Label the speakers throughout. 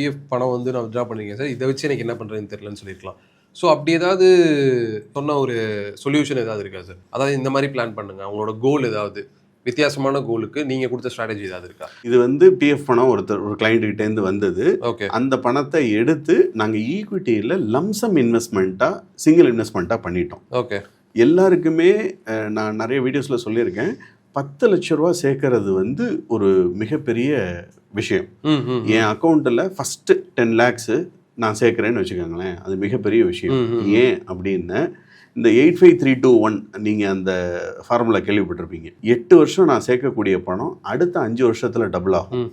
Speaker 1: PF பணம் வந்து நான் வித்ட்ரா பண்ணிருக்கேன் சார். இத வச்சு எனக்கு என்ன பண்றதுன்னு தெரியலன்னு சொல்லியிருக்கலாம். ஸோ அப்படி ஏதாவது சொன்ன ஒரு சொல்யூஷன் ஏதாவது இருக்கா சார்? அதாவது இந்த மாரி பிளான் பண்ணுங்க. அவங்களோட கோல் ஏதாவது வித்தியாசமான கோலுக்கு நீங்க குடுத்த ஸ்ட்ராட்டஜி ஏதாவது இருக்கா?
Speaker 2: இது வந்து பிஎஃப் பணம் ஒரு கிளையண்ட் கிட்ட இருந்து வந்தது.
Speaker 1: ஓகே.
Speaker 2: அந்த பணத்தை எடுத்து நாங்க ஈக்விட்டியில லம்சம் இன்வெஸ்ட்மெண்ட்டா சிங்கிள் இன்வெஸ்ட்மெண்ட்டா பண்ணிட்டோம்.
Speaker 1: ஓகே.
Speaker 2: எல்லாருக்குமே நான் நிறைய வீடியோஸ்ல சொல்லியிருக்கேன். 10 லட்ச ரூபா சேர்க்கறது வந்து ஒரு மிகப்பெரிய விஷயம். என் அக்கௌண்ட்டில் ஃபஸ்ட்டு 10 lakhs நான் சேர்க்குறேன்னு வச்சுக்கோங்களேன், அது மிகப்பெரிய விஷயம். ஏன் அப்படின்னா இந்த 85321 நீங்கள் அந்த ஃபார்முலா கேள்விப்பட்டிருப்பீங்க. 8 வருஷம் நான் சேர்க்கக்கூடிய பணம் அடுத்த 5 வருஷத்தில் டபுள் ஆகும்.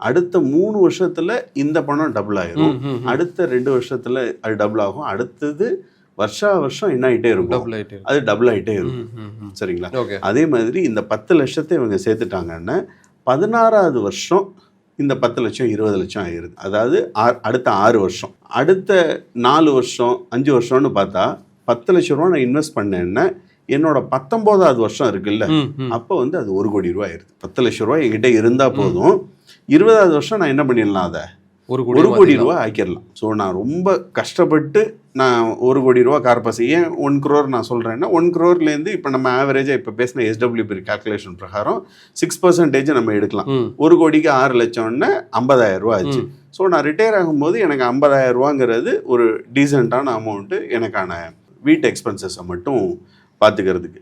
Speaker 2: அடுத்த 3 வருஷத்தில் இந்த பணம் டபுள் ஆகிடும். அடுத்த 2 வருஷத்தில் அது டபுள் ஆகும். அடுத்தது வருஷம் என்ன ஆகிட்டே இருக்கும், அது டபுள் ஆகிட்டே இருக்கும். சரிங்களா? அதே மாதிரி இந்த 10 லட்சத்தை இவங்க சேர்த்துட்டாங்கன்னா 16வது வருஷம் இந்த 10 லட்சம் 20 லட்சம் ஆயிடுது. அதாவது அடுத்த 6 வருஷம், அடுத்த 4 வருஷம் 5 வருஷம்னு பார்த்தா 10 லட்ச ரூபா நான் இன்வெஸ்ட் பண்ணேன்னா என்னோட 19வது வருஷம் இருக்குல்ல, அப்போ வந்து அது 1 கோடி ரூபாய் ஆயிடுது. 10 லட்ச ரூபாய் என்கிட்ட இருந்தால் போதும், 20வது வருஷம் நான் என்ன பண்ணிடலாம், அதை 1 கோடி ரூபா ஆக்கிடலாம். ஸோ நான் ரொம்ப கஷ்டப்பட்டு நான் 1 கோடி ரூபா கார்பஸ் ஏன் 1 crore நான் சொல்கிறேன்னா 1 crore இப்போ நம்ம ஆவரேஜாக இப்போ பேசின SWP கால்குலேஷன் பிரகாரம் 6% நம்ம எடுக்கலாம். 1 கோடிக்கு 6 லட்சம்னு 50,000 ரூபா ஆச்சு. ஸோ நான் ரிட்டையர் ஆகும்போது எனக்கு 50,000 ரூபாங்கிறது ஒரு டீசெண்டான அமௌண்ட்டு எனக்கான வீட்டு எக்ஸ்பென்சஸை மட்டும் பார்த்துக்கிறதுக்கு.